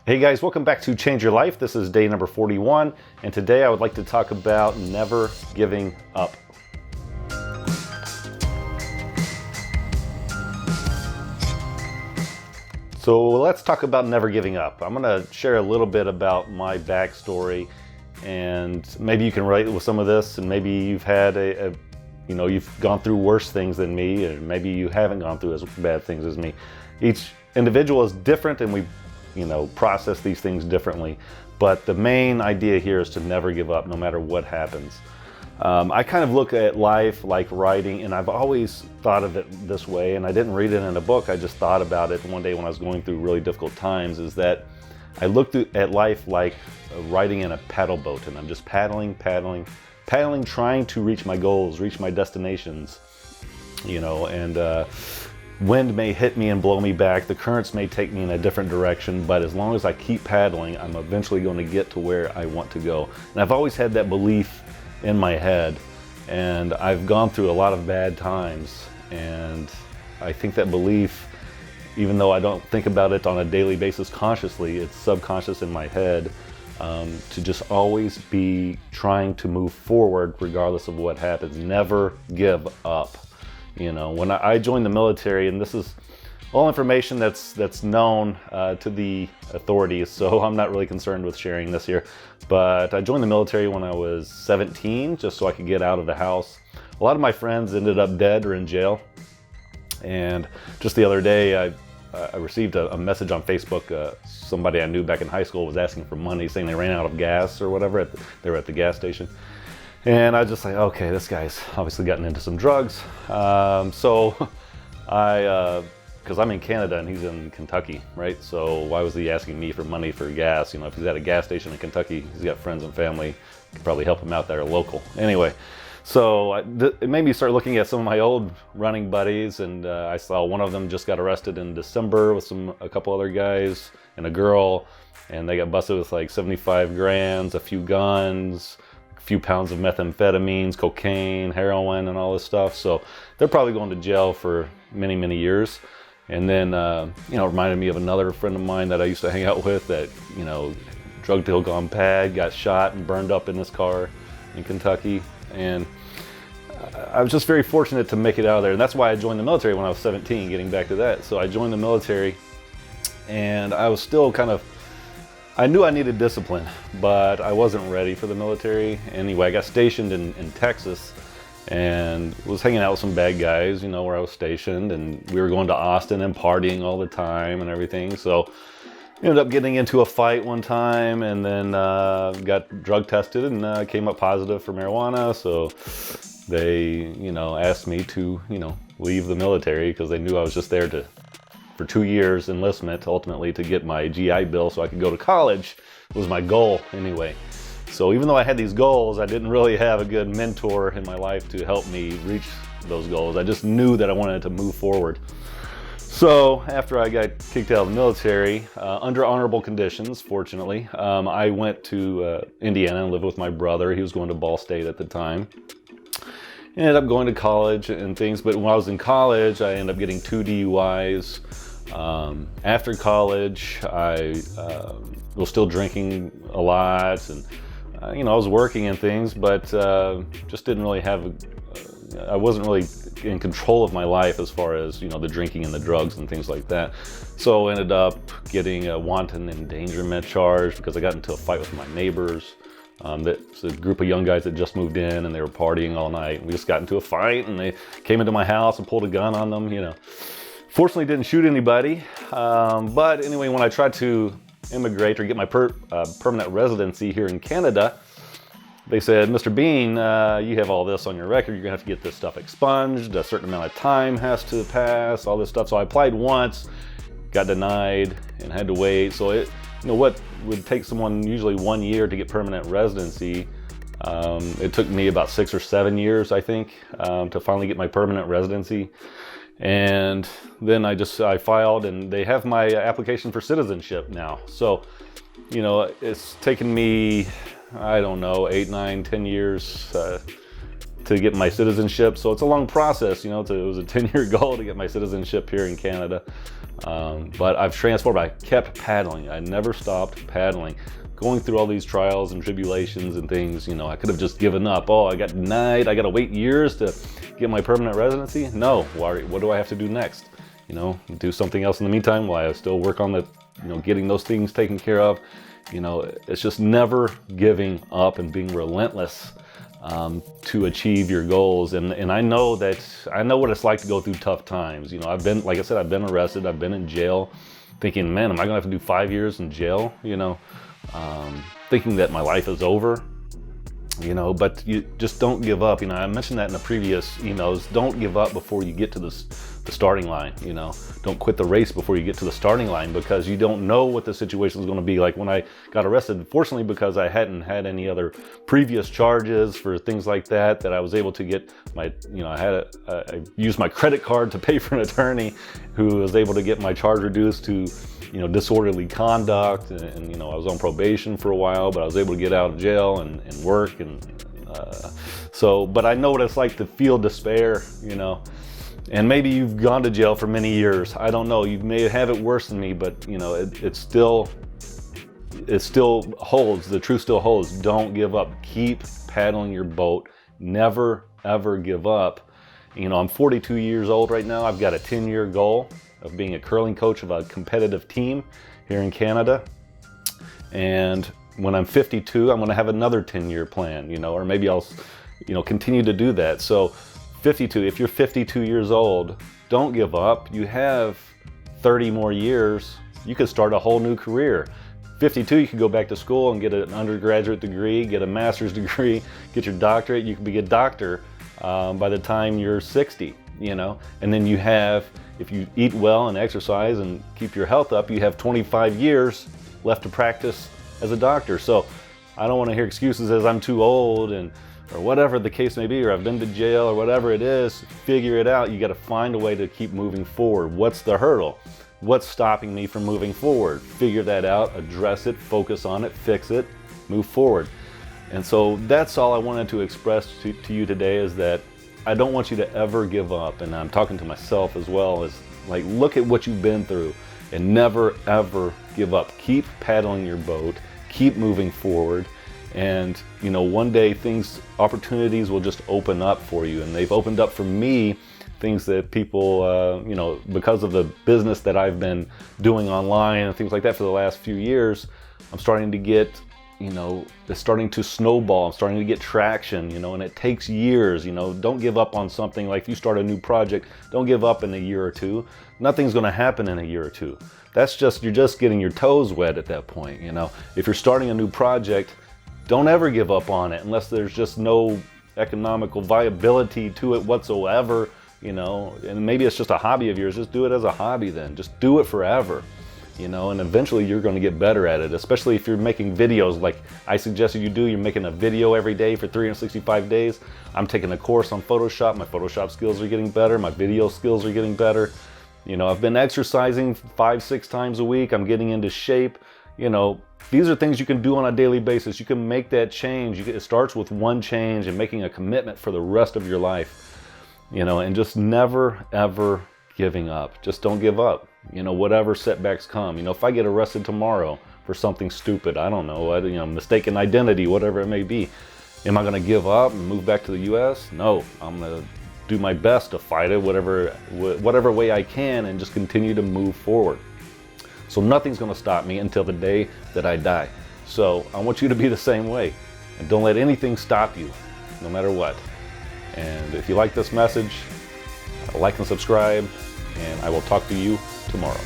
Hey guys, welcome back to Change Your Life. This is day number 41, and today I would like to talk about never giving up. So let's talk about never giving up. I'm going to share a little bit about my backstory, and maybe you can relate with some of this, and maybe you've had you've gone through worse things than me, and maybe you haven't gone through as bad things as me. Each individual is different, and we process these things differently. But the main idea here is to never give up, no matter what happens. I kind of look at life like writing, and I've always thought of it this way, and I didn't read it in a book, I just thought about it one day when I was going through really difficult times, is that I looked at life like riding in a paddle boat, and I'm just paddling, trying to reach my goals, reach my destinations, and wind may hit me and blow me back, the currents may take me in a different direction, but as long as I keep paddling, I'm eventually going to get to where I want to go. And I've always had that belief in my head, and I've gone through a lot of bad times, and I think that belief, even though I don't think about it on a daily basis consciously, it's subconscious in my head, to just always be trying to move forward regardless of what happens. Never give up. When I joined the military, and this is all information that's known to the authorities, so I'm not really concerned with sharing this here, but I joined the military when I was 17, just so I could get out of the house. A lot of my friends ended up dead or in jail, and just the other day I received a message on Facebook. Somebody I knew back in high school was asking for money, saying they ran out of gas or whatever. They were at the gas station. And I was just like, okay, this guy's obviously gotten into some drugs. So because I'm in Canada and he's in Kentucky, right? So why was he asking me for money for gas? If he's at a gas station in Kentucky, he's got friends and family, could probably help him out there local. Anyway, so it made me start looking at some of my old running buddies, and I saw one of them just got arrested in December with a couple other guys and a girl, and they got busted with like 75 grams, a few guns, a few pounds of methamphetamines, cocaine, heroin, and all this stuff. So they're probably going to jail for many, many years. And then, it reminded me of another friend of mine that I used to hang out with that, drug deal gone bad, got shot and burned up in his car in Kentucky. And I was just very fortunate to make it out of there. And that's why I joined the military when I was 17, getting back to that. So I joined the military, and I was still I knew I needed discipline, but I wasn't ready for the military. Anyway, I got stationed in Texas and was hanging out with some bad guys, where I was stationed, and we were going to Austin and partying all the time and everything. So ended up getting into a fight one time, and then got drug tested and came up positive for marijuana. So they, asked me to, leave the military because they knew I was just there for 2 years enlistment, ultimately to get my GI Bill so I could go to college, was my goal anyway. So even though I had these goals, I didn't really have a good mentor in my life to help me reach those goals. I just knew that I wanted to move forward. So after I got kicked out of the military, under honorable conditions, fortunately, I went to Indiana and lived with my brother. He was going to Ball State at the time. Ended up going to college and things, but when I was in college, I ended up getting 2 DUIs. After college, I was still drinking a lot, and I was working and things, but just didn't really I wasn't really in control of my life as far as, the drinking and the drugs and things like that. So I ended up getting a wanton endangerment charge because I got into a fight with my neighbors. That's a group of young guys that just moved in, and they were partying all night. We just got into a fight, and they came into my house and pulled a gun on them, Fortunately, didn't shoot anybody. But anyway, when I tried to immigrate or get my permanent residency here in Canada, they said, Mr. Bean, you have all this on your record. You're gonna have to get this stuff expunged. A certain amount of time has to pass, all this stuff. So I applied once, got denied, and had to wait. So what would take someone usually 1 year to get permanent residency, it took me about 6 or 7 years, I think, to finally get my permanent residency. And then I filed, and they have my application for citizenship now. So, it's taken me, I don't know, 8, 9, 10 years to get my citizenship. So it's a long process, you know. It was a 10-year goal to get my citizenship here in Canada. But I've transformed. I kept paddling. I never stopped paddling. Going through all these trials and tribulations and things, you know, I could have just given up. Oh, I got denied. I got to wait years to get my permanent residency. No, what do I have to do next? You know, do something else in the meantime while I still work on the, you know, getting those things taken care of. You know, it's just never giving up and being relentless to achieve your goals. And I know what it's like to go through tough times. You know, I've been, like I said, I've been arrested. I've been in jail, thinking, man, am I gonna have to do 5 years in jail? You know, thinking that my life is over. You know, but you just don't give up. You know, I mentioned that in the previous emails. Don't give up before you get to the starting line. You know, don't quit the race before you get to the starting line, because you don't know what the situation is going to be. Like when I got arrested, fortunately, because I hadn't had any other previous charges for things like that, I was able to get my, you know, I used my credit card to pay for an attorney who was able to get my charge reduced to, you know, disorderly conduct, and you know, I was on probation for a while, but I was able to get out of jail and work, and but I know what it's like to feel despair, you know. And maybe you've gone to jail for many years. I don't know. You may have it worse than me, but you know, it still holds. The truth still holds. Don't give up. Keep paddling your boat. Never ever give up. You know, I'm 42 years old right now. I've got a 10-year goal of being a curling coach of a competitive team here in Canada. And when I'm 52, I'm going to have another 10-year plan, you know, or maybe I'll, you know, continue to do that. So 52, if you're 52 years old, don't give up. You have 30 more years. You could start a whole new career. 52, you could go back to school and get an undergraduate degree, get a master's degree, get your doctorate. You could be a doctor by the time you're 60, you know. And then you have, if you eat well and exercise and keep your health up, you have 25 years left to practice as a doctor. So I don't want to hear excuses as I'm too old or whatever the case may be, or I've been to jail or whatever it is. Figure it out. You got to find a way to keep moving forward. What's the hurdle? What's stopping me from moving forward? Figure that out, address it, focus on it, fix it, move forward. And so that's all I wanted to express to you today, is that I don't want you to ever give up. And I'm talking to myself as well, is like, look at what you've been through and never ever give up. Keep paddling your boat, keep moving forward. And you know, one day opportunities will just open up for you. And they've opened up for me, things that people, you know, because of the business that I've been doing online and things like that for the last few years, I'm starting to get, you know, it's starting to snowball. I'm starting to get traction, you know, and it takes years. You know, don't give up on something. Like if you start a new project, don't give up in a year or two. Nothing's going to happen in a year or two. That's just, you're just getting your toes wet at that point. You know, if you're starting a new project, don't ever give up on it unless there's just no economical viability to it whatsoever, you know. And maybe it's just a hobby of yours. Just do it as a hobby then. Just do it forever, you know, and eventually you're going to get better at it, especially if you're making videos like I suggested you do. You're making a video every day for 365 days. I'm taking a course on Photoshop. My Photoshop skills are getting better. My video skills are getting better. You know, I've been exercising 5-6 times a week. I'm getting into shape. You know, these are things you can do on a daily basis. You can make that change. It starts with one change and making a commitment for the rest of your life, you know, and just never, ever giving up. Just don't give up, you know, whatever setbacks come. You know, if I get arrested tomorrow for something stupid, I don't know, you know, mistaken identity, whatever it may be, am I going to give up and move back to the U.S.? No, I'm going to do my best to fight it whatever way I can and just continue to move forward. So nothing's going to stop me until the day that I die. So I want you to be the same way. And don't let anything stop you, no matter what. And if you like this message, like and subscribe, and I will talk to you tomorrow.